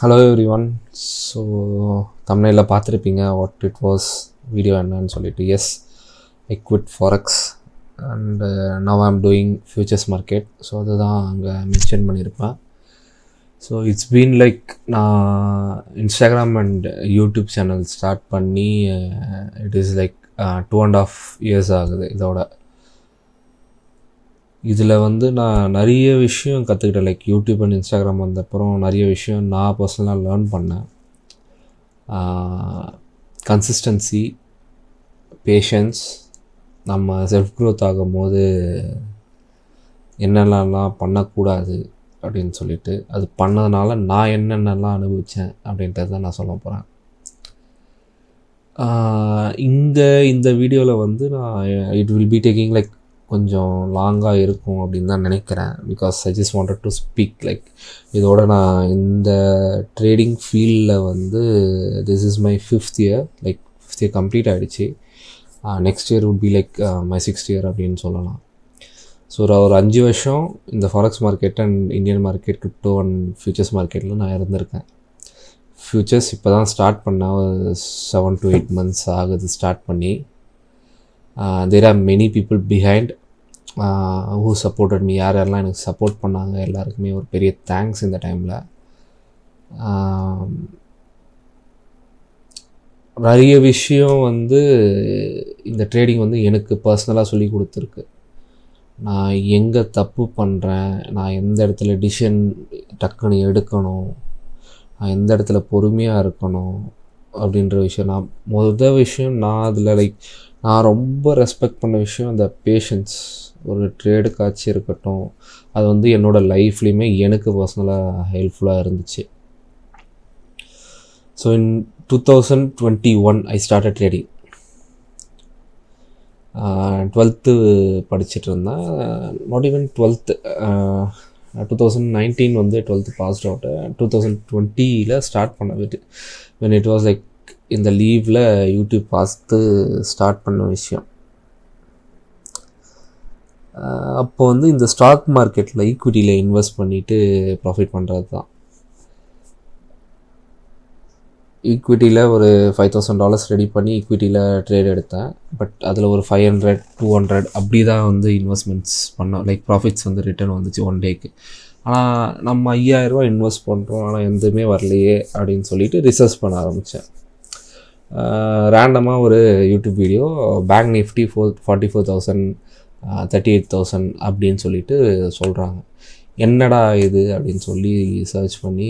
Hello every one. So தமிழில் பார்த்துருப்பீங்க what it was video என்னன்னு சொல்லிட்டு. Yes, I quit forex and now I'm doing futures market. So அதுதான் அங்கே mention பண்ணியிருப்பேன். ஸோ இட்ஸ் பீன் லைக் நான் Instagram and YouTube channel start பண்ணி it is like 2.5 years ஆகுது. இதில் நான் நிறைய விஷயம் கற்றுக்கிட்டேன். லைக் யூடியூப் அண்ட் இன்ஸ்டாகிராம் வந்தப்புறம் நிறைய விஷயம் நான் பர்சனலாக லேர்ன் பண்ணேன். கன்சிஸ்டன்சி, பேஷன்ஸ், நம்ம செல்ஃப் க்ரோத் ஆகும்போது என்னென்னலாம் பண்ணக்கூடாது அப்படின்னு சொல்லிட்டு, அது பண்ணதுனால நான் என்னென்னலாம் அனுபவித்தேன் அப்படின்றது தான் நான் சொல்ல போகிறேன். இந்த வீடியோவில் நான் it will be taking like கொஞ்சம் லாங்காக இருக்கும் அப்படின்னு தான் நினைக்கிறேன். Because I just wanted to speak like இதோட நான் இந்த ட்ரேடிங் ஃபீல்டில் this is my 5th year. Like 5th year complete ஆகிடுச்சு. Next year would be like my 6th year அப்படின்னு சொல்லலாம். ஸோ ஒரு 5 வருஷம் இந்த forex market and Indian market, crypto and futures மார்க்கெட்டில் நான் இருந்திருக்கேன். ஃபியூச்சர்ஸ் இப்போ தான் ஸ்டார்ட் பண்ணேன். 7 to 8 months ஆகுது ஸ்டார்ட் பண்ணி. There are many people behind who supported me. யாரெல்லாம் எனக்கு சப்போர்ட் பண்ணாங்க எல்லாருக்குமே ஒரு பெரிய தேங்க்ஸ் இந்த டைமில். நிறைய விஷயம் இந்த ட்ரேடிங் எனக்கு பர்சனலாக சொல்லி கொடுத்துருக்கு. நான் எங்கே தப்பு பண்ணுறேன், நான் எந்த இடத்துல டிசிஷன் டக்குன்னு எடுக்கணும், நான் எந்த இடத்துல பொறுமையாக இருக்கணும் அப்படின்ற விஷயம். நான் அதில் லைக் நான் ரொம்ப ரெஸ்பெக்ட் பண்ண விஷயம் அந்த பேஷன்ஸ். ஒரு ட்ரேடு காட்சி இருக்கட்டும், அது என்னோடய லைஃப்லேயுமே எனக்கு பர்சனலாக ஹெல்ப்ஃபுல்லாக இருந்துச்சு. So in 2021 I started trading. 12th படிச்சுட்டு இருந்தேன். Not even 12th, 2019 12th passed out. 2020 start பண்ண when it was like இந்த லீவில் யூடியூப் பார்த்து ஸ்டார்ட் பண்ண விஷயம். அப்போ இந்த ஸ்டாக் மார்க்கெட்டில் ஈக்விட்டியில் இன்வெஸ்ட் பண்ணிவிட்டு ப்ராஃபிட் பண்ணுறது தான். ஈக்விட்டியில் ஒரு $5,000 ரெடி பண்ணி ஈக்விட்டியில் ட்ரேட் எடுத்தேன். பட் அதில் ஒரு 500, 200 அப்படி தான் இன்வெஸ்ட்மெண்ட்ஸ் பண்ணோம். லைக் ப்ராஃபிட்ஸ் ரிட்டர்ன் வந்துச்சு 1 டேக்கு. ஆனால் நம்ம 5,000 இன்வெஸ்ட் பண்ணுறோம், ஆனால் எதுவுமே வரலையே அப்படின்னு சொல்லிட்டு ரிசர்ச் பண்ண ஆரம்பித்தேன். ரேண்டமாக ஒரு யூடியூப் வீடியோ, பேங்க் நிஃப்டி 44,000, 38,000 அப்படின்னு சொல்லிட்டு சொல்கிறாங்க. என்னடா இது அப்படின்னு சொல்லி சர்ச் பண்ணி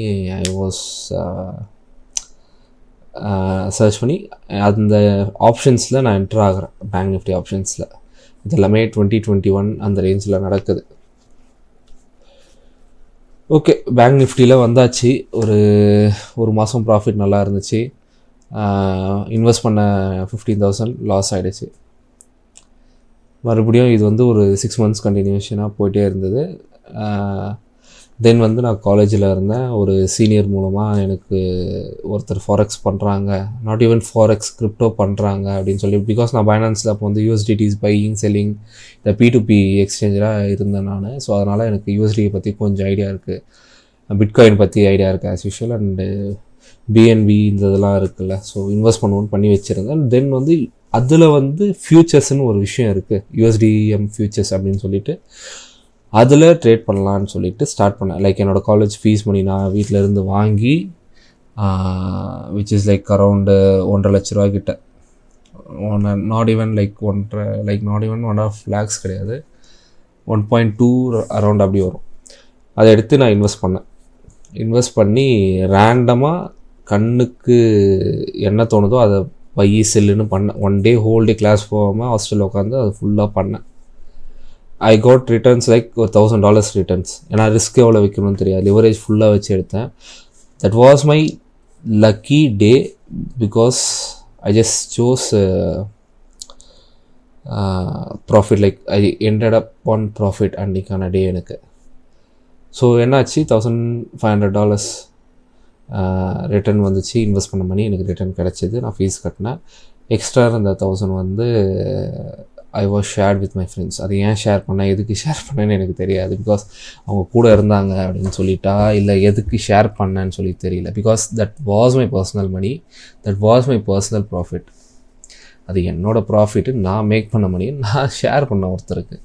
அந்த ஆப்ஷன்ஸில் நான் என்டர் ஆகிறேன். பேங்க் நிஃப்டி ஆப்ஷன்ஸில் இது எல்லாமே 2021 அந்த ரேஞ்சில் நடக்குது. ஓகே, பேங்க் நிஃப்டியில் வந்தாச்சு. ஒரு மாதம் ப்ராஃபிட் நல்லா இருந்துச்சு. இன்வெஸ்ட் பண்ண 15,000 லாஸ் ஆகிடுச்சு. மறுபடியும் இது ஒரு 6 months கண்டினியூஷனாக போயிட்டே இருந்தது. தென் நான் காலேஜில் இருந்தேன். ஒரு சீனியர் மூலமாக எனக்கு ஒருத்தர் ஃபாரெக்ஸ் பண்ணுறாங்க, நாட் ஈவன் ஃபாரெக்ஸ், கிரிப்டோ பண்ணுறாங்க அப்படின்னு சொல்லி. பிகாஸ் நான் பைனான்ஸில் அப்போ USDTs பையிங் செல்லிங் இந்த P2P எக்ஸ்சேஞ்சராக இருந்தேன் நான். ஸோ அதனால் எனக்கு USD பற்றி கொஞ்சம் ஐடியா இருக்குது, பிட்காயின் பற்றி ஐடியா இருக்குது ஆஸ் யூஷுவல், அண்டு BNB இந்த இதெல்லாம் இருக்குல்ல. ஸோ இன்வெஸ்ட் பண்ணுவோன்னு பண்ணி வச்சுருந்தேன். தென் அதில் ஃபியூச்சர்ஸ்னு ஒரு விஷயம் இருக்குது, USDM ஃபியூச்சர்ஸ் அப்படின்னு சொல்லிட்டு அதில் ட்ரேட் பண்ணலான்னு சொல்லிட்டு ஸ்டார்ட் பண்ணேன். லைக் என்னோடய காலேஜ் ஃபீஸ் மணி நான் வீட்டிலேருந்து வாங்கி விச் இஸ் லைக் அரவுண்டு 1.5 லட்ச ரூபா கிட்ட. நாட் ஈவன் லைக் 1.5 lakhs கிடையாது, 1.2 அரவுண்ட் அப்படி வரும். அதை எடுத்து நான் இன்வெஸ்ட் பண்ணி ரேண்டமாக கண்ணுக்கு என்ன தோணுதோ அதை செல்லுன்னு பண்ணேன். 1 day ஹோல் டே கிளாஸ் போகாமல் ஹாஸ்டலில் உட்காந்து அதை ஃபுல்லாக பண்ணேன். ஐ காட் ரிட்டர்ன்ஸ் லைக் ஒரு $1,000 ரிட்டர்ன்ஸ். ஏன்னா ரிஸ்க் எவ்வளோ வைக்கணும்னு தெரியாது, லிவரேஜ் ஃபுல்லாக வச்சு எடுத்தேன். That was my lucky day because I just chose profit. Like I ended up on profit அன்றைக்கான டே எனக்கு. ஸோ என்னாச்சு, $1,500 ரிட்டர்ன் வந்துச்சு. இன்வெஸ்ட் பண்ண மணி எனக்கு ரிட்டர்ன் கிடச்சிது. நான் ஃபீஸ் கட்டினேன். எக்ஸ்ட்ரா இருந்த 1,000 I was shirt with my friends. அது ஏன் ஷேர் பண்ணேன், எதுக்கு ஷேர் பண்ணேன்னு எனக்கு தெரியாது. பிகாஸ் அவங்க கூட இருந்தாங்க அப்படின்னு சொல்லிட்டா, இல்லை எதுக்கு ஷேர் பண்ணேன்னு சொல்லி தெரியல. Because that was my personal money, that was my personal profit. அது என்னோடய ப்ராஃபிட்டு, நான் மேக் பண்ண மணி நான் ஷேர் பண்ணேன் ஒருத்தருக்கு.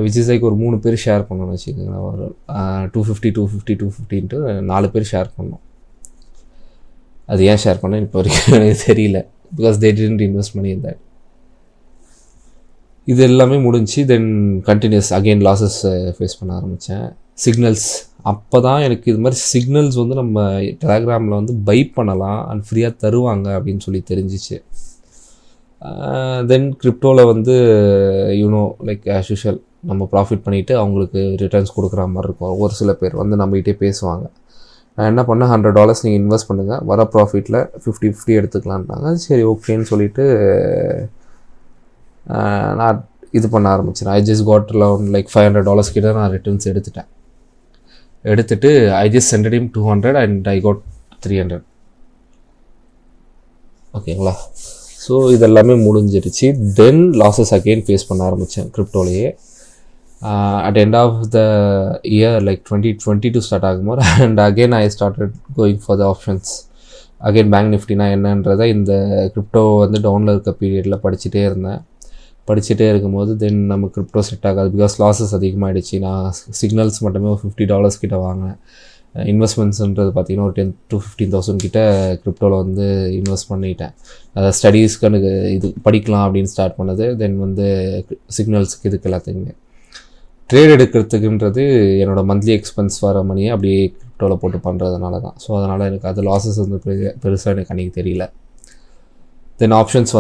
விச் இஸ் லைக் ஒரு 3 பேர் ஷேர் பண்ணணும்னு வச்சுக்கோங்களேன். ஒரு 250 250 4 பேர் ஷேர் பண்ணோம். அது ஏன் ஷேர் பண்ணேன் இப்போ வரைக்கும் எனக்கு தெரியல. Because they didn't invest money in that. இது எல்லாமே முடிஞ்சு then continues again losses face பண்ண ஆரம்பித்தேன். சிக்னல்ஸ் அப்போ தான் எனக்கு இது மாதிரி சிக்னல்ஸ் வந்து நம்ம டெலகிராமில் வந்து பை பண்ணலாம் அண்ட் ஃப்ரீயாக தருவாங்க அப்படின்னு சொல்லி தெரிஞ்சிச்சு. தென் கிரிப்டோவில் வந்து யூனோ லைக் ஆஸ் யூஷுவல் நம்ம ப்ராஃபிட் பண்ணிவிட்டு அவங்களுக்கு ரிட்டர்ன்ஸ் கொடுக்குற மாதிரி இருக்கும். ஒரு சில பேர் வந்து நம்மகிட்டே பேசுவாங்க. நான் என்ன பண்ணேன், $100 நீங்கள் இன்வெஸ்ட் பண்ணுங்கள், வர ப்ராஃபிட்டில் 50-50 எடுத்துக்கலான்ட்டாங்க. சரி ஓகேன்னு சொல்லிவிட்டு நான் இது பண்ண ஆரம்பிச்சேன். I just got around like $500 கிட்ட நான் ரிட்டர்ன்ஸ் எடுத்துட்டு I just scented him 200 and I got 300. ஓகேங்களா? ஸோ இதெல்லாமே முடிஞ்சிருச்சு. தென் லாஸஸ் அகெயின் ஃபேஸ் பண்ண ஆரம்பித்தேன் கிரிப்டோலையே. At end of the year like 2022 start ஆகும்போது and again I started going for the options. Again bank நிஃப்டினா என்னன்றதை இந்த கிரிப்டோ வந்து டவுனில் இருக்க பீரியடில் படிச்சுட்டே இருக்கும்போது தென் நம்ம கிரிப்டோ செட் ஆகாது. பிகாஸ் லாஸஸ் அதிகமாகிடுச்சு. நான் சிக்னல்ஸ் மட்டுமே ஒரு $50 கிட்ட வாங்கினேன். இன்வெஸ்ட்மெண்ட்ஸ்ன்றது பார்த்திங்கன்னா ஒரு 10,000 to 15,000 கிட்ட கிரிப்டோவில் வந்து இன்வெஸ்ட் பண்ணிட்டேன். அதை ஸ்டடீஸ்க்கு எனக்கு இது படிக்கலாம் அப்படின்னு ஸ்டார்ட் பண்ணது. தென் வந்து சிக்னல்ஸுக்கு இதுக்கு எல்லாத்துக்குமே ட்ரேட் எடுக்கிறதுக்குன்றது என்னோடய மந்த்லி எக்ஸ்பென்ஸ் வர மணியை அப்படியே கிரிப்டோவில் போட்டு பண்ணுறதுனால தான். ஸோ அதனால் எனக்கு அது லாஸஸ் வந்து பெருசாக எனக்கு அன்றைக்கி தெரியல. தென் ஆப்ஷன்ஸ்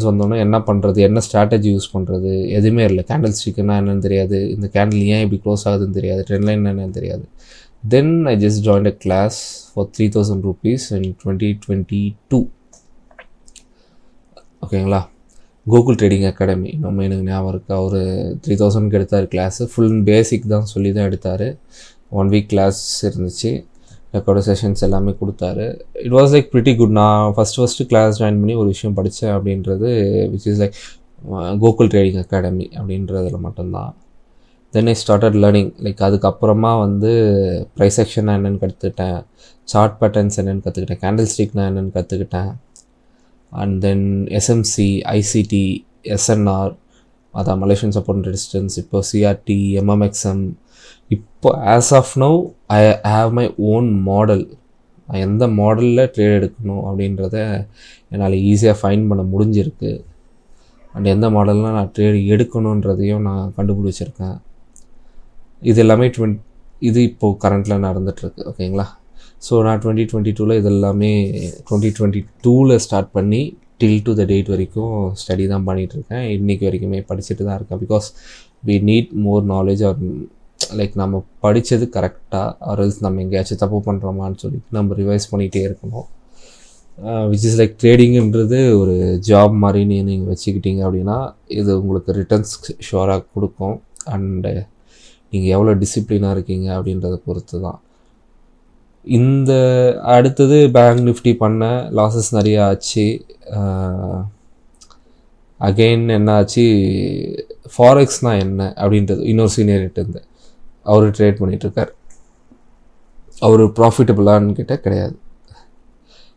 வந்தோன்னே என்ன பண்ணுறது, என்ன ஸ்ட்ராட்டஜி யூஸ் பண்ணுறது எதுவுமே இல்லை. கேண்டில் ஸ்டிக்குன்னா என்னென்னு தெரியாது, இந்த கேண்டில் ஏன் இப்படி க்ளோஸ் ஆகுதுன்னு தெரியாது, ட்ரெண்ட் லைன் என்னென்னு தெரியாது. Then I just joined a class for 3,000 rupees in 2022. ஓகேங்களா? கூகுள் ட்ரேடிங் அகாடமி நம்ம எனக்கு ஞாபகம் இருக்குது. அவர் 3,000 எடுத்தார் கிளாஸு. ஃபுல் பேசிக் தான் சொல்லி தான் எடுத்தார். 1 week கிளாஸ் இருந்துச்சு. ரெக்கார்டு செஷன்ஸ் எல்லாமே கொடுத்தாரு. It was like pretty good. நான் ஃபஸ்ட்டு கிளாஸ் ஜாயின் பண்ணி ஒரு விஷயம் படித்தேன் அப்படின்றது which is like Google trading academy அப்படின்றதில் மட்டும்தான். Then I started learning. Like அதுக்கப்புறமா வந்து ப்ரைஸ் ஆக்ஷன்னா என்னென்னு கற்றுக்கிட்டேன், சார்ட் பேட்டர்ன்ஸ் என்னென்னு கற்றுக்கிட்டேன், கேண்டில் ஸ்டிக்னா என்னென்னு கற்றுக்கிட்டேன். And then SMC, ICT, SNR, அதான் மலேசியன் சப்போர்ட் அண்ட் ரெசிஸ்டன்ஸ், இப்போ சிஆர்டி, எம்எம்எக்ஸ்எம். இப்போ as of now I have my own model. நான் எந்த மாடலில் ட்ரேட் எடுக்கணும் அப்படின்றத என்னால் ஈஸியாக ஃபைண்ட் பண்ண முடிஞ்சிருக்கு. அண்ட் எந்த மாடலில் நான் ட்ரேட் எடுக்கணுன்றதையும் நான் கண்டுபிடிச்சிருக்கேன். இது எல்லாமே இது இப்போது கரண்ட்டில் நடந்துகிட்ருக்கு. ஓகேங்களா? ஸோ நான் 2022 இதெல்லாமே 2022 ஸ்டார்ட் பண்ணி டில் டு த டேட் வரைக்கும் ஸ்டடி தான் பண்ணிகிட்ருக்கேன். இன்றைக்கி வரைக்குமே படிச்சுட்டு தான் இருக்கேன். Because we need more knowledge. Or like நம்ம படித்தது கரெக்டாக ஆர்எல்ஸ் நம்ம எங்கேயாச்சும் தப்பு பண்ணுறோமான்னு சொல்லிட்டு நம்ம ரிவைஸ் பண்ணிகிட்டே இருக்கணும். விச் இஸ் லைக் ட்ரேடிங்குன்றது ஒரு ஜாப் மாதிரி நீங்கள் வச்சுக்கிட்டீங்க அப்படின்னா இது உங்களுக்கு ரிட்டர்ன்ஸ் ஷுவராக கொடுக்கும். அண்டு நீங்கள் எவ்வளோ டிசிப்ளினாக இருக்கீங்க அப்படின்றத பொறுத்து தான். இந்த அடுத்தது பேங்க் நிஃப்டி பண்ண லாஸஸ் நிறையா ஆச்சு. அகெயின் என்ன ஆச்சு, ஃபாரெக்ஸ்னால் என்ன அப்படின்றது இன்னொரு சீனியர்கிட்ட இருந்து அவர் ட்ரேட் பண்ணிகிட்ருக்கார். அவர் ப்ராஃபிட்டபுளான்னு கேட்டால் கிடையாது.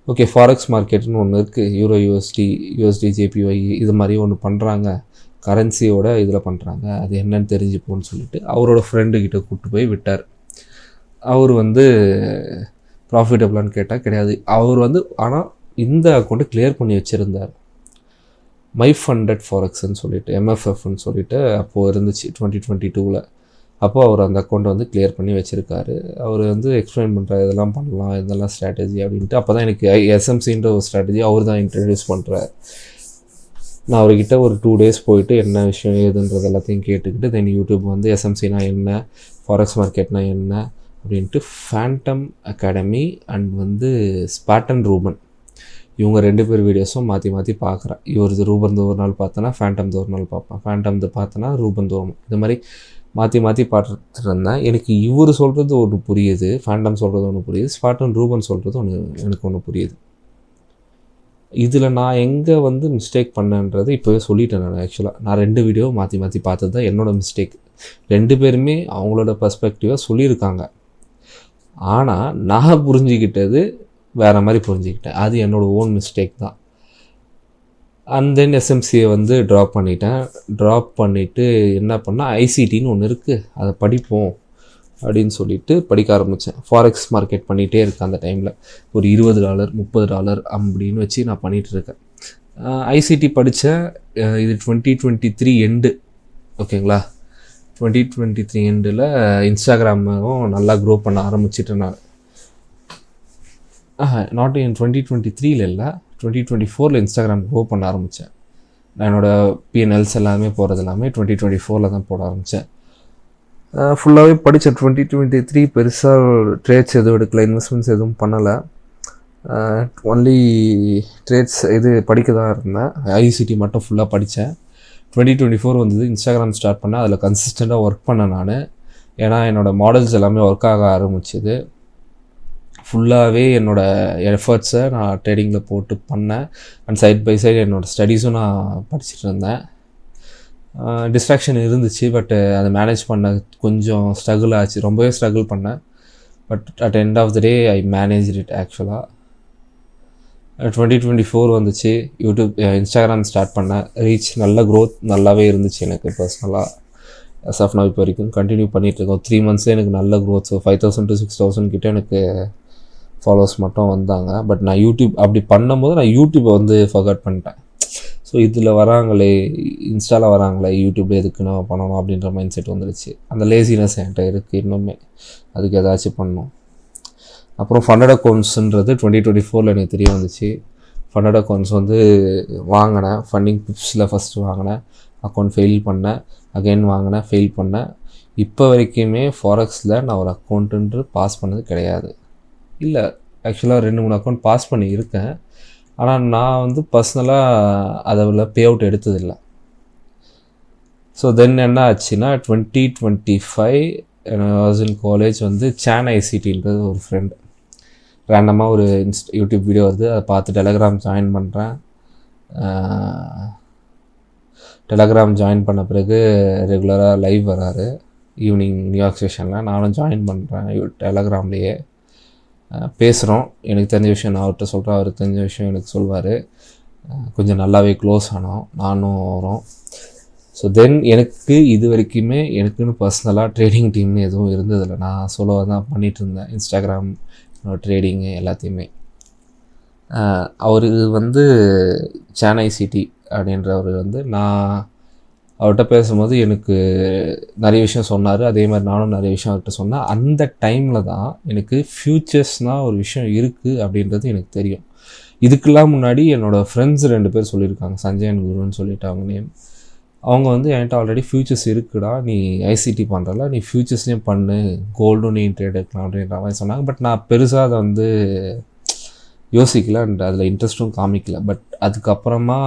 ஓகே, ஃபாரெக்ஸ் மார்க்கெட்னு ஒன்று இருக்குது. யூரோ யூஎஸ்டி ஜேபிஒய் இது மாதிரி ஒன்று பண்ணுறாங்க, கரன்சியோட இதில் பண்ணுறாங்க, அது என்னன்னு தெரிஞ்சுப்போன்னு சொல்லிட்டு அவரோட ஃப்ரெண்டுக்கிட்ட கூப்பிட்டு போய் விட்டார். அவர் வந்து ப்ராஃபிட்டபுளான்னு கேட்டால் கிடையாது. அவர் வந்து ஆனால் இந்த அக்கௌண்ட்டை கிளியர் பண்ணி வச்சுருந்தார். மை ஃபண்டட் ஃபாரெக்ஸ்ன்னு சொல்லிட்டு எம்எஃப்எஃப்னு சொல்லிட்டு அப்போது இருந்துச்சு 2022. அப்போது அவர் அந்த அக்கௌண்ட்டை வந்து கிளியர் பண்ணி வச்சுருக்காரு. அவர் வந்து எக்ஸ்பிளைன் பண்ணுறாரு, இதெல்லாம் பண்ணலாம், இதெல்லாம் ஸ்ட்ராட்டஜி அப்படின்ட்டு. அப்போ தான் எனக்கு எஸ்எம்சின்ற ஒரு ஸ்ட்ராட்டஜி அவர் தான் இன்ட்ரடியூஸ் பண்ணுறார். நான் அவர்கிட்ட ஒரு 2 days போயிட்டு என்ன விஷயம் ஏதுன்றது எல்லாத்தையும் கேட்டுக்கிட்டு தென் யூடியூப் வந்து எஸ்எம்சினா என்ன, ஃபாரெக்ஸ் மார்க்கெட்னா என்ன அப்படின்ட்டு ஃபேண்டம் அகாடமி அண்ட் வந்து ஸ்பாட்டன் ரூபன் இவங்க 2 பேர் வீடியோஸும் மாற்றி பார்க்குறேன். இவர் ரூபன் ஒரு நாள் பார்த்தேன்னா ஃபேண்டம் ஒரு நாள் பார்ப்பேன், ஃபேண்டம் பார்த்தேன்னா ரூபன் இது மாதிரி மாற்றி பார்த்துட்டு இருந்தேன். எனக்கு இவர் சொல்கிறது ஒன்று புரியுது, ஃபேண்டம் சொல்கிறது ஒன்று புரியுது, ஸ்பாட்டன் ரூபன் சொல்கிறது எனக்கு ஒன்று புரியுது. இதில் நான் எங்கே வந்து மிஸ்டேக் பண்ணேன்றது இப்போவே சொல்லிட்டேன். நான் 2 வீடியோ மாற்றி மாற்றி பார்த்தது தான் என்னோடய மிஸ்டேக். 2 பேருமே அவங்களோட பெர்ஸ்பெக்டிவாக சொல்லியிருக்காங்க. ஆனால் நான் புரிஞ்சுக்கிட்டது வேறு மாதிரி புரிஞ்சுக்கிட்டேன். அது என்னோடய ஓன் மிஸ்டேக் தான். அண்ட் தென் எஸ்எம்சியை வந்து ட்ராப் பண்ணிட்டேன். ட்ராப் பண்ணிவிட்டு என்ன பண்ணால் ஐசிடின்னு ஒன்று இருக்குது, அதை படிப்போம் அப்படின்னு சொல்லிட்டு படிக்க ஆரம்பித்தேன். ஃபாரெக்ஸ் மார்க்கெட் பண்ணிகிட்டே இருக்கேன் அந்த டைமில். ஒரு $20 $30 அப்படின்னு வச்சு நான் பண்ணிகிட்ருக்கேன். ஐசிடி படித்தேன். இது 2023 எண்டு, ஓகேங்களா. 2023 எண்டில் இன்ஸ்டாகிராமும் நல்லா க்ரோ பண்ண ஆரம்பிச்சிட்டேன் நான். நாட் இன் 2023 இல்லை, 2024 இன்ஸ்டாகிராம் க்ரோ பண்ண ஆரம்பித்தேன். நான் என்னோடய பிஎன்எல்ஸ் எல்லாமே போகிறது எல்லாமே 2024 தான் போட ஆரம்பித்தேன். ஃபுல்லாகவே படித்தேன். 2023 பெருசாக ட்ரேட்ஸ் எதுவும் எடுக்கல, இன்வெஸ்ட்மெண்ட்ஸ் எதுவும் பண்ணலை. ஒன்லி ட்ரேட்ஸ் இது படிக்க தான் இருந்தேன். ஐசிடி மட்டும் ஃபுல்லாக படித்தேன். 2024 வந்தது, இன்ஸ்டாகிராம் ஸ்டார்ட் பண்ணேன். அதில் கன்சிஸ்டண்ட்டாக ஒர்க் பண்ணேன் நான். ஏன்னா என்னோடய மாடல்ஸ் எல்லாமே ஒர்க் ஆக ஆரம்பிச்சிது. ஃபுல்லாகவே என்னோடய எஃபர்ட்ஸை நான் ட்ரேடிங்கில் போட்டு பண்ணேன். அண்ட் சைட் பை சைடு என்னோடய ஸ்டடீஸும் நான் படிச்சுட்டு இருந்தேன். டிஸ்ட்ராக்ஷன் இருந்துச்சு, பட் அதை மேனேஜ் பண்ண கொஞ்சம் ஸ்ட்ரகிள் ஆச்சு. ரொம்பவே ஸ்ட்ரகிள் பண்ணேன். But at end of the day I manage it. ஆக்சுவலாக 2024 வந்துச்சு. யூடியூப் இன்ஸ்டாகிராம் ஸ்டார்ட் பண்ணேன். ரீச் நல்ல க்ரோத் நல்லாவே இருந்துச்சு எனக்கு பர்சனலாக. as of now இப்போ வரைக்கும் கண்டினியூ பண்ணிகிட்ருக்கோம். 3 monthsலேயே எனக்கு நல்ல க்ரோத். 5,000 to 6,000 கிட்டே எனக்கு ஃபாலோவர்ஸ் மட்டும் வந்தாங்க. பட் நான் யூடியூப் அப்படி பண்ணும்போது நான் யூடியூப்பை வந்து ஃபர்கட் பண்ணிட்டேன். ஸோ இதில் வராங்களே, இன்ஸ்டாவில் வராங்களே, யூடியூப்பில் எதுக்கு நான் பண்ணணும் அப்படின்ற மைண்ட் செட் வந்துடுச்சு. அந்த லேசினஸ் என்கிட்ட இருக்குது இன்னுமே. அதுக்கு ஏதாச்சும் பண்ணணும். அப்புறம் ஃபண்டட் அக்கௌண்ட்ஸுன்றது 2024 எனக்கு தெரிய வந்துச்சு. ஃபண்டட் அக்கௌண்ட்ஸ் வந்து வாங்கினேன். ஃபண்டிங் டிப்ஸில் ஃபஸ்ட்டு வாங்கினேன். அக்கௌண்ட் ஃபெயில் பண்ணேன். அகைன் வாங்கினேன், ஃபெயில் பண்ணேன். இப்போ வரைக்குமே ஃபாரெக்ஸில் நான் ஒரு அக்கௌண்ட்டுன்று பாஸ் பண்ணது கிடையாது. இல்லை, ஆக்சுவலாக 2-3 அக்கௌண்ட் பாஸ் பண்ணி இருக்கேன். ஆனால் நான் வந்து பர்சனலாக அதில் பே அவுட் எடுத்ததில்லை. ஸோ தென் என்ன ஆச்சுன்னா 2025 வாஸ் இன் காலேஜ் வந்து சேன் ஐசிடின்றது ஒரு ஃப்ரெண்ட் ரேண்டமாக ஒரு யூடியூப் வீடியோ வருது, அதை பார்த்து டெலகிராம் ஜாயின் பண்ணுறேன். டெலகிராம் ஜாயின் பண்ண பிறகு ரெகுலராக லைவ் வராரு ஈவினிங் நியூயார்க் செஷனில். நானும் ஜாயின் பண்ணுறேன் டெலகிராம்லேயே. பேசுகிறோம். எனக்கு தெரிஞ்ச விஷயம் நான் அவர்கிட்ட சொல்கிறேன், அவருக்கு தெரிஞ்ச விஷயம் எனக்கு சொல்வார். கொஞ்சம் நல்லாவே க்ளோஸ் ஆனோம் நானும் வரோம். ஸோ தென் எனக்கு இது வரைக்குமே எனக்குன்னு பர்சனலாக ட்ரேடிங் டீம்னு எதுவும் இருந்ததில்லை. நான் சோலோவாக தான் பண்ணிகிட்டு இருந்தேன் இன்ஸ்டாகிராம் ட்ரேடிங்கு எல்லாத்தையுமே. அவர் வந்து சேன் ஐசிடி அப்படின்றவர் வந்து நான் அவர்கிட்ட பேசும்போது எனக்கு நிறைய விஷயம் சொன்னார். அதே மாதிரி நானும் நிறைய விஷயம் அவர்கிட்ட சொன்னேன். அந்த டைமில் தான் எனக்கு ஃப்யூச்சர்ஸ்னால் ஒரு விஷயம் இருக்குது அப்படின்றது எனக்கு தெரியும். இதுக்கெல்லாம் முன்னாடி என்னோடய ஃப்ரெண்ட்ஸ் 2 பேர் சொல்லியிருக்காங்க, சஞ்சய் அண்ட் குருன்னு சொல்லிட்டு அவங்க நேம். அவங்க வந்து என்கிட்ட ஆல்ரெடி ஃப்யூச்சர்ஸ் இருக்குடா, நீ ஐசிடி பண்ணுறல, நீ ஃப்யூச்சர்ஸ்லேயும் பண்ணு, கோல்டும் நீ ட்ரேட் எடுக்கலாம் அப்படின்ற மாதிரி சொன்னாங்க. பட் நான் பெருசாக அதை வந்து யோசிக்கல அண்ட் அதில் இன்ட்ரெஸ்ட்டும் காமிக்கல. பட் அதுக்கப்புறமா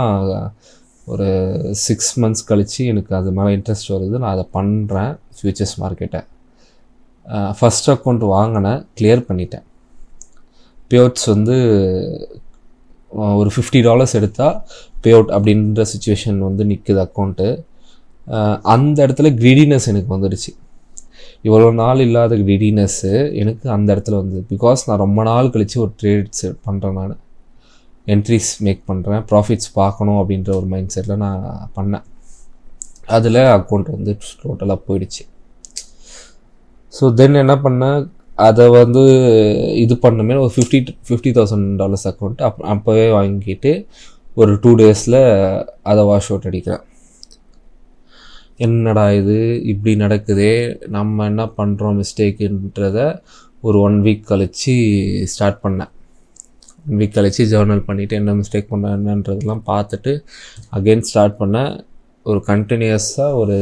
ஒரு 6 months கழித்து எனக்கு அது மேலே இன்ட்ரெஸ்ட் வருது. நான் அதை பண்ணுறேன் ஃப்யூச்சர்ஸ் மார்க்கெட்டை. ஃபஸ்ட் அக்கௌண்ட் வாங்கினேன், கிளியர் பண்ணிட்டேன். பேஅவுட்ஸ் வந்து ஒரு $50 எடுத்தால் பேஅவுட் அப்படின்ற சுச்சுவேஷன் வந்து நிற்குது அக்கௌண்ட்டு. அந்த இடத்துல கிரீடினஸ் எனக்கு வந்துடுச்சு. இவ்வளோ நாள் இல்லாத கிரீடினஸ்ஸு எனக்கு அந்த இடத்துல வந்து, பிகாஸ் நான் ரொம்ப நாள் கழித்து ஒரு ட்ரேட்ஸ் பண்ணுறேன். நான் என்ட்ரிஸ் மேக் பண்ணுறேன், ப்ராஃபிட்ஸ் பார்க்கணும் அப்படின்ற ஒரு மைண்ட் செட்டில் நான் பண்ணேன். அதில் அக்கௌண்ட் வந்து டோட்டலாக போயிடுச்சு. ஸோ தென் என்ன பண்ணேன், அதை வந்து இது பண்ணுமே ஒரு $50,000 அக்கௌண்ட் அப்போவே வாங்கிட்டு ஒரு 2 daysல அதை வாஷ் அவுட் அடிக்கிறேன். என்னடா இது இப்படி நடக்குதே, நம்ம என்ன பண்ணுறோம் மிஸ்டேக்குன்றதை ஒரு 1 week கழித்து ஸ்டார்ட் பண்ணேன். 1 week கழித்து ஜேர்னல் பண்ணிவிட்டு என்ன மிஸ்டேக் பண்ணேன் என்னன்றதெல்லாம் பார்த்துட்டு அகெயின் ஸ்டார்ட் பண்ணேன். ஒரு கண்டினியூஸாக ஒரு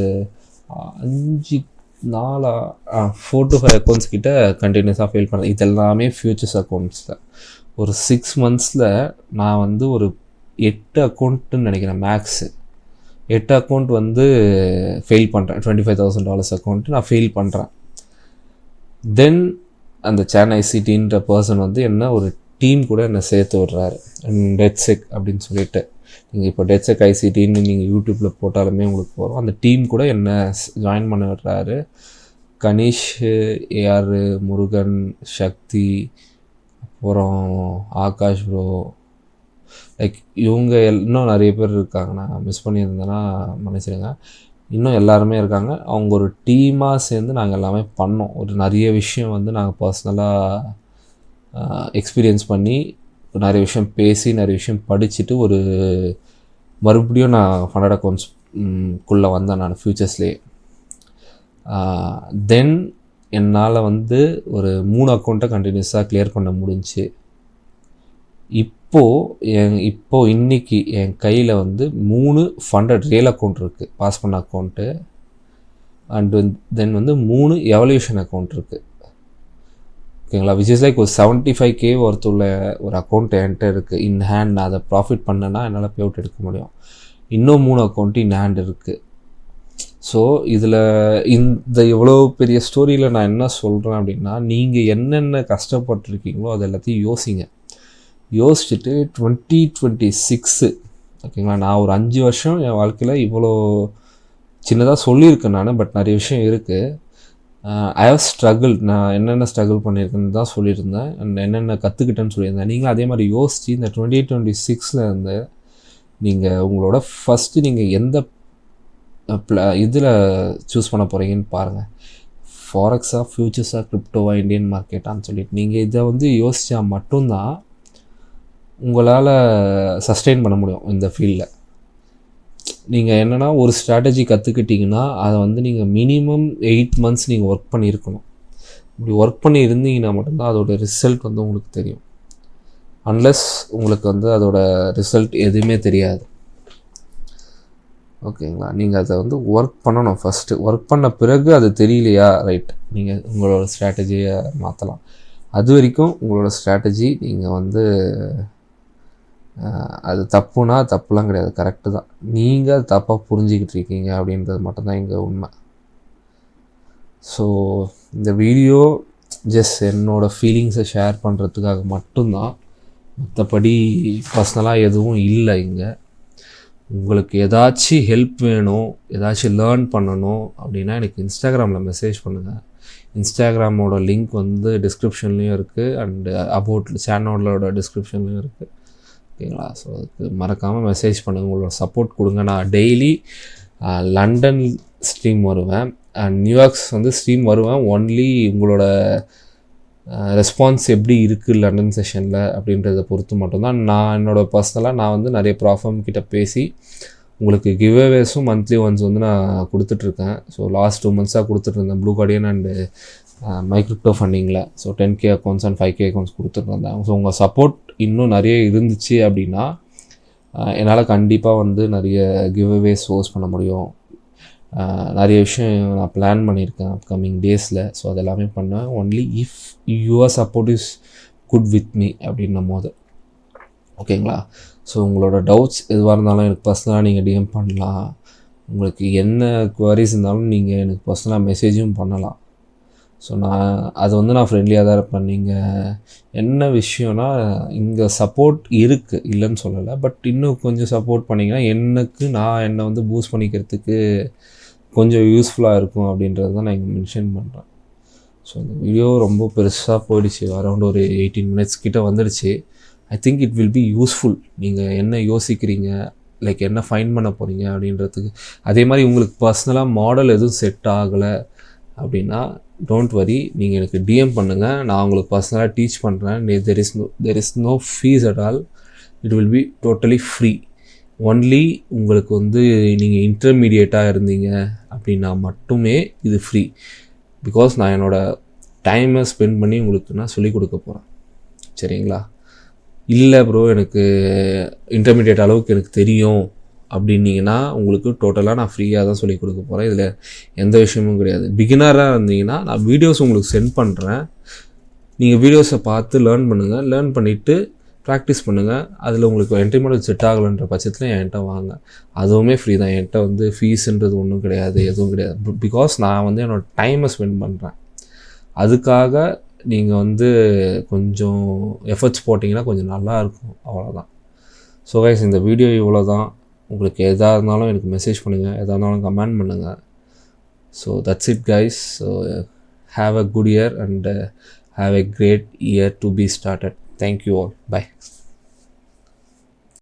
4 to 5 அக்கௌண்ட்ஸ் கிட்ட கண்டினியூஸாக ஃபெயில் பண்ணேன். இதெல்லாமே ஃப்யூச்சர்ஸ் அக்கௌண்ட்ஸில். ஒரு 6 monthsல நான் வந்து ஒரு 8 அக்கௌண்ட்டுன்னு நினைக்கிறேன் மேக்ஸு. 8 அக்கௌண்ட் வந்து ஃபெயில் பண்ணுறேன். $25,000 அக்கௌண்ட்டு நான் ஃபெயில் பண்ணுறேன். தென் அந்த சேன் ஐசிடின்ற பர்சன் வந்து என்ன ஒரு டீம் கூட என்னை சேர்த்து விட்றாரு. டெட்செக் அப்படின்னு சொல்லிட்டு, நீங்கள் இப்போ டெட்செக் ஐசிடின்னு நீங்கள் யூடியூப்பில் போட்டாலுமே உங்களுக்கு வரும். அந்த டீம் கூட என்னை ஜாயின் பண்ண விடுறாரு. கணேஷ், ஏஆர், முருகன், சக்தி, அப்புறம் ஆகாஷ் ப்ரோ, லைக் இவங்க இன்னும் நிறைய பேர் இருக்காங்க. நான் மிஸ் பண்ணியிருந்தேன்னா மன்னிச்சிடுங்க. இன்னும் எல்லாருமே இருக்காங்க. அவங்க ஒரு டீமாக சேர்ந்து நாங்கள் எல்லாமே பண்ணோம். ஒரு நிறைய விஷயம் வந்து நாங்கள் பர்சனலாக எக்ஸ்பீரியன்ஸ் பண்ணி, நிறைய விஷயம் பேசி, நிறைய விஷயம் படிச்சுட்டு ஒரு மறுபடியும் நான் ஃபண்டட் அக்கௌண்ட்ஸ்குள்ளே வந்தேன் நான் ஃப்யூச்சர்ஸ்லேயே. தென் என்னால் வந்து ஒரு 3 அக்கௌண்ட்டை கண்டினியூஸாக கிளியர் பண்ண முடிஞ்சு. இப்போது இன்றைக்கி என் கையில் வந்து 3 ஃபண்டட் ரியல் அக்கௌண்ட் இருக்குது, பாஸ் பண்ண அக்கௌண்ட்டு. அண்ட் தென் வந்து 3 எவல்யூஷன் அக்கௌண்ட் இருக்குது. ஓகேங்களா, விச் இஸ் லைக் ஒரு 75K ஒர்த்துள்ள ஒரு அக்கௌண்ட் என்கிட்ட இருக்குது இன் ஹேண்ட். நான் அதை ப்ராஃபிட் பண்ணேன்னா என்னால் பே அவுட் எடுக்க முடியும். இன்னும் 3 அக்கௌண்ட்டு இன் ஹேண்ட் இருக்குது. ஸோ இதில் இந்த எவ்வளோ பெரிய ஸ்டோரியில் நான் என்ன சொல்கிறேன் அப்படின்னா, நீங்கள் என்னென்ன கஷ்டப்பட்டுருக்கீங்களோ அது எல்லாத்தையும் யோசிச்சுட்டு 2026 ஓகேங்களா, நான் ஒரு 5 வருஷம் என் வாழ்க்கையில் இவ்வளோ சின்னதாக சொல்லியிருக்கேன் நான், பட் நிறைய விஷயம் இருக்குது. I have struggle. நான் என்னென்ன ஸ்ட்ரகிள் பண்ணியிருக்கேன்னு தான் சொல்லியிருந்தேன், அண்ட் என்னென்ன கற்றுக்கிட்டேன்னு சொல்லியிருந்தேன். நீங்களும் அதே மாதிரி யோசித்து இந்த 2026 இருந்து நீங்கள் உங்களோட ஃபஸ்ட்டு நீங்கள் எந்த இதில் சூஸ் பண்ண போகிறீங்கன்னு பாருங்கள். ஃபாரெக்ஸாக, ஃப்யூச்சர்ஸாக, கிரிப்டோவா, இந்தியன் மார்க்கெட்டான்னு சொல்லிட்டு நீங்கள் இதை வந்து யோசித்தா மட்டும்தான் உங்களால் சஸ்டெயின் பண்ண முடியும் இந்த ஃபீல்டில். நீங்கள் என்னென்னா ஒரு ஸ்ட்ராட்டஜி கற்றுக்கிட்டிங்கன்னா அதை வந்து நீங்கள் மினிமம் 8 months நீங்கள் ஒர்க் பண்ணியிருக்கணும். இப்படி ஒர்க் பண்ணி இருந்தீங்கன்னா மட்டும்தான் அதோட ரிசல்ட் வந்து உங்களுக்கு தெரியும். அன்லெஸ் உங்களுக்கு வந்து அதோட ரிசல்ட் எதுவுமே தெரியாது. ஓகேங்களா, நீங்கள் அதை வந்து ஒர்க் பண்ணணும். ஃபஸ்ட்டு ஒர்க் பண்ண பிறகு அது தெரியலையா, ரைட், நீங்கள் உங்களோட ஸ்ட்ராட்டஜியை மாற்றலாம். அது வரைக்கும் உங்களோட ஸ்ட்ராட்டஜி நீங்கள் வந்து அது தப்புனா தப்புலாம் கிடையாது, கரெக்டு தான். நீங்கள் அது தப்பாக புரிஞ்சிக்கிட்டு இருக்கீங்க அப்படின்றது மட்டும்தான் இங்கே உண்மை. ஸோ இந்த வீடியோ ஜஸ்ட் என்னோடய ஃபீலிங்ஸை ஷேர் பண்ணுறதுக்காக மட்டும்தான், மற்றபடி பர்சனலாக எதுவும் இல்லை இங்கே. உங்களுக்கு ஏதாச்சும் ஹெல்ப் வேணும், ஏதாச்சும் லேர்ன் பண்ணணும் அப்படின்னா எனக்கு இன்ஸ்டாகிராமில் மெசேஜ் பண்ணுங்கள். இன்ஸ்டாகிராமோட லிங்க் வந்து டிஸ்கிரிப்ஷன்லேயும் இருக்குது, அண்டு அபவுட் சேனலோட டிஸ்கிரிப்ஷன்லேயும் இருக்குது. ஓகேங்களா, ஸோ அதுக்கு மறக்காமல் மெசேஜ் பண்ணுங்கள், உங்களோட சப்போர்ட் கொடுங்க. நான் டெய்லி லண்டன் ஸ்ட்ரீம் வருவேன், நியூயார்க்ஸ் வந்து ஸ்ட்ரீம் வருவேன். ஒன்லி உங்களோட ரெஸ்பான்ஸ் எப்படி இருக்குது லண்டன் செஷனில் அப்படின்றத பொறுத்து மட்டும்தான். நான் என்னோடய பர்சனலாக நான் வந்து நிறைய ப்ராஃபர்ம் கிட்ட பேசி உங்களுக்கு கிவ்அவேஸும் மந்த்லி ஒன்ஸ் வந்து நான் கொடுத்துட்ருக்கேன். ஸோ லாஸ்ட் 2 months கொடுத்துட்ருந்தேன் ப்ளூ கார்டியன் அண்டு மைக்ரிப்டோ ஃபண்டிங்கில். So 10K accounts and 5K accounts கொடுத்துட்ருந்தேன். ஸோ உங்கள் சப்போர்ட் இன்னும் நிறைய இருந்துச்சு அப்படின்னா என்னால் கண்டிப்பாக வந்து நிறைய கிவ்அவேஸ் ஹோஸ்ட் பண்ண முடியும். நிறைய விஷயம் நான் பிளான் பண்ணியிருக்கேன் அப்கமிங் டேஸில். ஸோ அதெல்லாமே பண்ணுவேன். Only if your support is good with me அப்படின்னும் போது. ஓகேங்களா, ஸோ உங்களோட டவுட்ஸ் எதுவாக இருந்தாலும் எனக்கு பர்சனலாக நீங்கள் டிஎம் பண்ணலாம். உங்களுக்கு என்ன குவரிஸ் இருந்தாலும் நீங்கள் எனக்கு பர்சனலாக மெசேஜும் பண்ணலாம். ஸோ நான் ஃப்ரெண்ட்லியாக தான் இருப்பேன். நீங்கள் என்ன விஷயம்னா, இங்கே சப்போர்ட் இருக்குது, இல்லைன்னு சொல்லலை, பட் இன்னும் கொஞ்சம் சப்போர்ட் பண்ணிங்கன்னா என்னை வந்து பூஸ்ட் பண்ணிக்கிறதுக்கு கொஞ்சம் யூஸ்ஃபுல்லாக இருக்கும் அப்படின்றது தான் நான் இங்கே மென்ஷன் பண்ணுறேன். ஸோ இந்த வீடியோ ரொம்ப பெருசாக போயிடுச்சு, அரௌண்ட் ஒரு 18 minutes கிட்ட வந்துடுச்சு. I think it will be useful. நீங்கள் என்ன யோசிக்கிறீங்க, லைக் என்ன ஃபைண்ட் பண்ண போகிறீங்க அப்படின்றதுக்கு. அதே மாதிரி உங்களுக்கு பர்சனலாக மாடல் எதுவும் செட் ஆகலை அப்படின்னா டோன்ட் வரி, நீங்கள் எனக்கு டிஎம் பண்ணுங்கள், நான் உங்களுக்கு பர்சனலாக டீச் பண்ணுறேன். There is no fees at all. It will be totally free. Only உங்களுக்கு வந்து நீங்கள் இன்டர்மீடியேட்டாக இருந்தீங்க அப்படின்னா மட்டுமே இது ஃப்ரீ. பிகாஸ் நான் என்னோடய டைமை ஸ்பெண்ட் பண்ணி உங்களுக்கு நான் சொல்லிக் கொடுக்க போகிறேன். சரிங்களா, இல்லை ப்ரோ எனக்கு இன்டர்மீடியேட் அளவுக்கு எனக்கு தெரியும் அப்படின்னீங்கன்னா உங்களுக்கு டோட்டலாக நான் ஃப்ரீயாக தான் சொல்லிக் கொடுக்க போகிறேன். இதில் எந்த விஷயமும் கிடையாது. பிகினராக இருந்தீங்கன்னா நான் வீடியோஸ் உங்களுக்கு சென்ட் பண்ணுறேன், நீங்கள் வீடியோஸை பார்த்து லேர்ன் பண்ணுங்கள். லேர்ன் பண்ணிவிட்டு ப்ராக்டிஸ் பண்ணுங்கள். அதில் உங்களுக்கு என்ட்ரி மாடல் செட் ஆகலைன்ற பட்சத்தில் என்கிட்ட வாங்க, அதுவுமே ஃப்ரீ தான். என்கிட்ட வந்து ஃபீஸுன்றது ஒன்றும் கிடையாது, எதுவும் கிடையாது. பிகாஸ் நான் வந்து என்னோடய டைமை ஸ்பெண்ட் பண்ணுறேன். அதுக்காக நீங்கள் வந்து கொஞ்சம் எஃபர்ட்ஸ் போட்டிங்கன்னா கொஞ்சம் நல்லாயிருக்கும், அவ்வளோதான். ஸோ கைஸ், இந்த வீடியோ இவ்வளோ தான். உங்களுக்கு எதாக இருந்தாலும் எனக்கு மெசேஜ் பண்ணுங்கள், எதாக இருந்தாலும் கமெண்ட் பண்ணுங்கள். So that's it guys. So have a good year and have a great year to be started. Thank you all. Bye.